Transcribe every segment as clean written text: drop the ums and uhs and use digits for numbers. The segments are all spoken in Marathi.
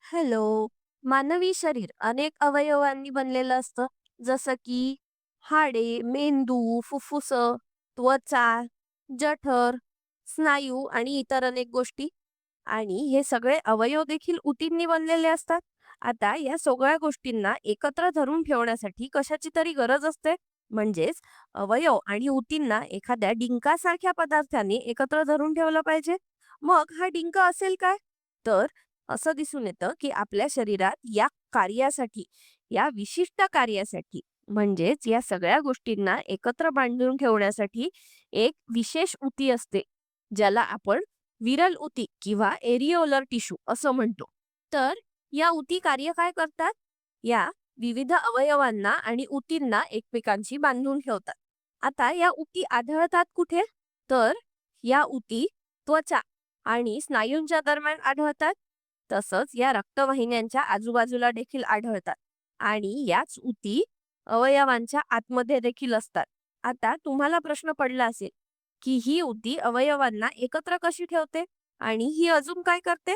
हॅलो. मानवी शरीर अनेक अवयवांनी बनलेलं असतं. जसं की हाडे, मेंदू, फुफ्फुसं, त्वचा, जठर, स्नायू आणि इतर अनेक गोष्टी. आणि हे सगळे अवयव देखील ऊतींनी बनलेले असतात. आता या सगळ्या गोष्टींना एकत्र धरून ठेवण्यासाठी कशाची तरी गरज असते. म्हणजेच अवयव आणि ऊतींना एखाद्या डिंकासारख्या पदार्थाने एकत्र धरून ठेवलं पाहिजे. मग हा डिंक असेल काय? तर असं दिसून येतं की आपल्या शरीरात या कार्यासाठी, या विशिष्ट कार्यासाठी म्हणजेच या सगळ्या गोष्टींना एकत्र बांधून ठेवण्यासाठी एक विशेष ऊती असते, ज्याला आपण विरल ऊती किंवा एरिओलर टिश्यू असं म्हणतो. तर या ऊती कार्य काय करतात? या विविध अवयवांना आणि ऊतींना एकमेकांशी बांधून ठेवतात. आता या ऊती आढळतात कुठे? तर या ऊती त्वचा आणि स्नायूंच्या दरम्यान आढळतात. तसंच या रक्तवाहिन्यांच्या आजूबाजूला देखील आढळतात आणि याच ऊती अवयवांच्या आतमध्ये देखील असतात. आता तुम्हाला प्रश्न पडला असेल की ही ऊती अवयवांना एकत्र कशी ठेवते आणि ही अजून काय करते?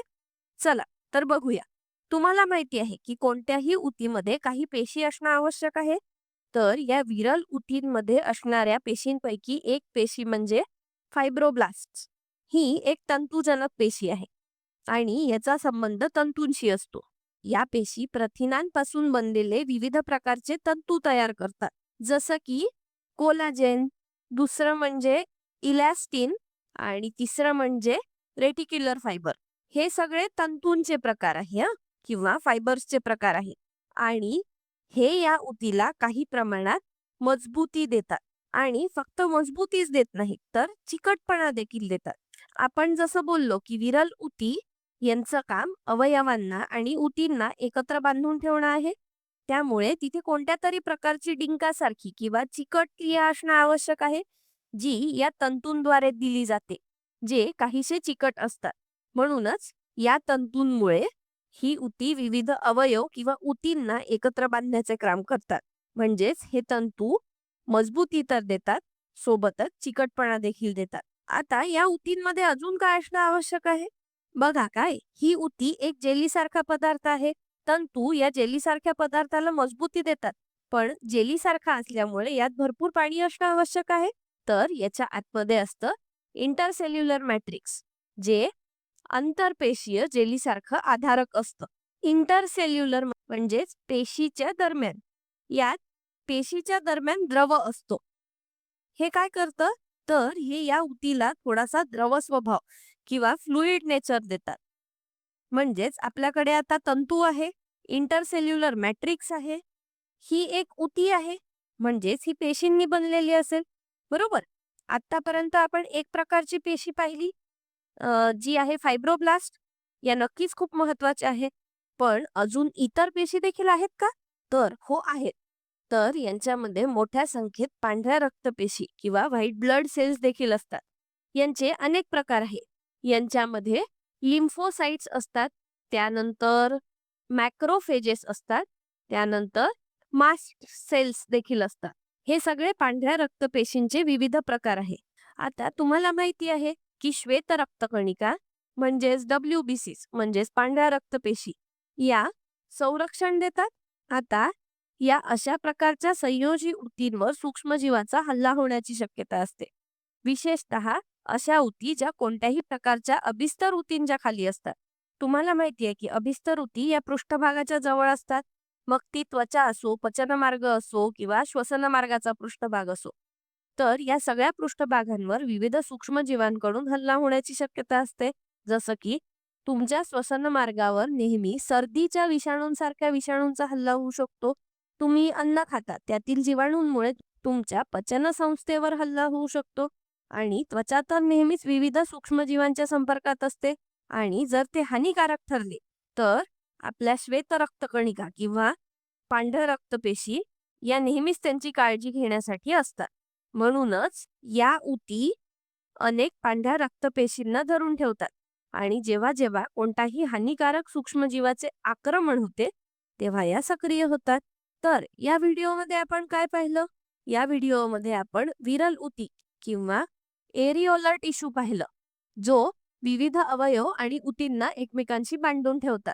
चला तर बघूया. तुम्हाला माहिती आहे की कोणत्याही ऊतीमध्ये काही पेशी असणं आवश्यक आहे. तर या विरल ऊतींमध्ये असणाऱ्या पेशींपैकी एक पेशी म्हणजे फायब्रोब्लास्ट. ही एक तंतुजनक पेशी आहे आणि याचा संबंध तंतूंशी असतो. या पेशी प्रथिनांपासून बनलेले विविध प्रकारचे तंतू तयार करतात. जसं की कोलाजेन, दुसरं म्हणजे इलॅस्टिन आणि तिसरं म्हणजे रेटिक्युलर फायबर. हे सगळे तंतूंचे प्रकार आहे किंवा फायबर्सचे प्रकार आहेत. आणि हे या ऊतीला काही प्रमाणात मजबूती देतात आणि फक्त मजबूतीच देत नाहीत तर चिकटपणा देखील देतात. आपण जसं बोललो की विरल ऊती यांचं काम अवयवांना आणि ऊतींना एकत्र बांधून ठेवणं आहे. त्यामुळे तिथे कोणत्या तरी प्रकारची डिंकासारखी किंवा चिकट क्रिया असणं आवश्यक आहे, जी या तंतूंद्वारे दिली जाते, जे काहीसे चिकट असतात. म्हणूनच या तंतूंमुळे ही ऊती विविध अवयव किंवा ऊतींना एकत्र बांधण्याचे काम करतात. म्हणजेच हे तंतू मजबूती तर देतात, सोबतच चिकटपणा देखील देतात. आता या ऊतींमध्ये अजून काय असणं आवश्यक आहे? बघा काय, ही ऊती एक जेलीसारखा पदार्थ आहे. तंतू या जेलीसारख्या पदार्थाला मजबूती देतात. पण जेलीसारखा असल्यामुळे यात भरपूर पाणी असणं आवश्यक आहे. तर याच्या आतमध्ये असतं इंटरसेल्युलर मॅट्रिक्स, जे आंतरपेशीय जेलीसारखं आधारक असतं. इंटरसेल्युलर म्हणजेच पेशीच्या दरम्यान. यात पेशीच्या दरम्यान द्रव असतो. हे काय करतं? तर हे या ऊतीला थोडासा द्रव स्वभाव किंवा फ्लुइड नेचर देतात. म्हणजेच आपल्याकडे आता तंतू आहे, इंटरसेल्युलर मॅट्रिक्स आहे, ही एक ऊती आहे, म्हणजेच ही पेशींनी बनलेली असेल. बरोबर? आतापर्यंत आपण एक प्रकारची पेशी पाहिली, जी आहे फायब्रोब्लास्ट. या नक्कीच खूप महत्वाच्या आहेत. पण अजून इतर पेशी देखील आहेत का? तर हो आहेत. तर यांच्यामध्ये मोठ्या संख्येत पांढऱ्या रक्तपेशी किंवा व्हाईट ब्लड सेल्स देखील असतात. यांचे अनेक प्रकार आहेत. यांच्यामध्ये लिम्फोसाइट्स असतात, त्यानंतर मॅक्रोफेजेस असतात, त्यानंतर मास्ट सेल्स देखील असतात. हे सगळे पांढऱ्या रक्तपेशींचे विविध प्रकार आहे. आता तुम्हाला माहिती आहे की श्वेत रक्तकणिका म्हणजेच WBCs म्हणजेच पांढऱ्या रक्तपेशी या संरक्षण देतात. आता या अशा प्रकारच्या संयोजी ऊतींवर सूक्ष्मजीवाचा हल्ला होण्याची शक्यता असते. विशेषतः अशा ऊती ज्या कोणत्याही प्रकारच्या अभिस्तर ऊतींच्या खाली असतात. तुम्हाला माहिती आहे की अभिस्तर ऊती या पृष्ठभागाच्या जवळ असतात. मग ती त्वचा असो, पचनमार्ग असो किंवा श्वसन मार्गाचा पृष्ठभाग असो. तर या सगळ्या पृष्ठभागांवर विविध सूक्ष्मजीवांकडून हल्ला होण्याची शक्यता असते. जसं की तुमच्या श्वसन मार्गावर नेहमी सर्दीच्या विषाणूंसारख्या विषाणूंचा हल्ला होऊ शकतो. तुम्ही अन्न खाता त्यातील जीवाणूंमुळे तुमच्या पचन संस्थेवर हल्ला होऊ शकतो. आणि त्वचा तर नेहमीच विविध सूक्ष्मजीवांच्या संपर्कात असते आणि जर ते हानिकारक ठरले तर आपल्या श्वेत रक्तकणिका किंवा पांढऱ्या रक्तपेशी या नेहमीच त्यांची काळजी घेण्यासाठी असतात. म्हणूनच या ऊती अनेक पांढऱ्या रक्तपेशींना धरून ठेवतात आणि जेव्हा जेव्हा कोणताही हानिकारक सूक्ष्मजीवाचे आक्रमण होते तेव्हा या सक्रिय होतात. तर या व्हिडिओमध्ये आपण काय पाहिलं? या व्हिडिओमध्ये आपण विरल ऊती किंवा एरिओलर टिश्यू पाहिलं, जो विविध अवयव आणि ऊतींना एकमेकांशी बांधून ठेवतात.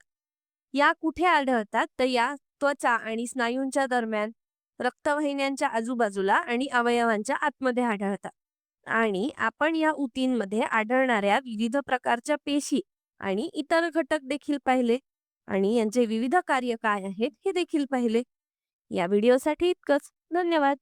या कुठे आढळतात? तर या त्वचा आणि स्नायूंच्या दरम्यान, रक्तवाहिन्यांच्या आजूबाजूला आणि अवयवांच्या आतमध्ये आढळतात. आणि आपण या ऊतींमध्ये आढळणाऱ्या विविध प्रकारच्या पेशी आणि इतर घटक देखील पाहिले आणि यांचे विविध कार्य काय आहेत हे देखील पाहिले. या व्हिडिओसाठी इतकंच. धन्यवाद.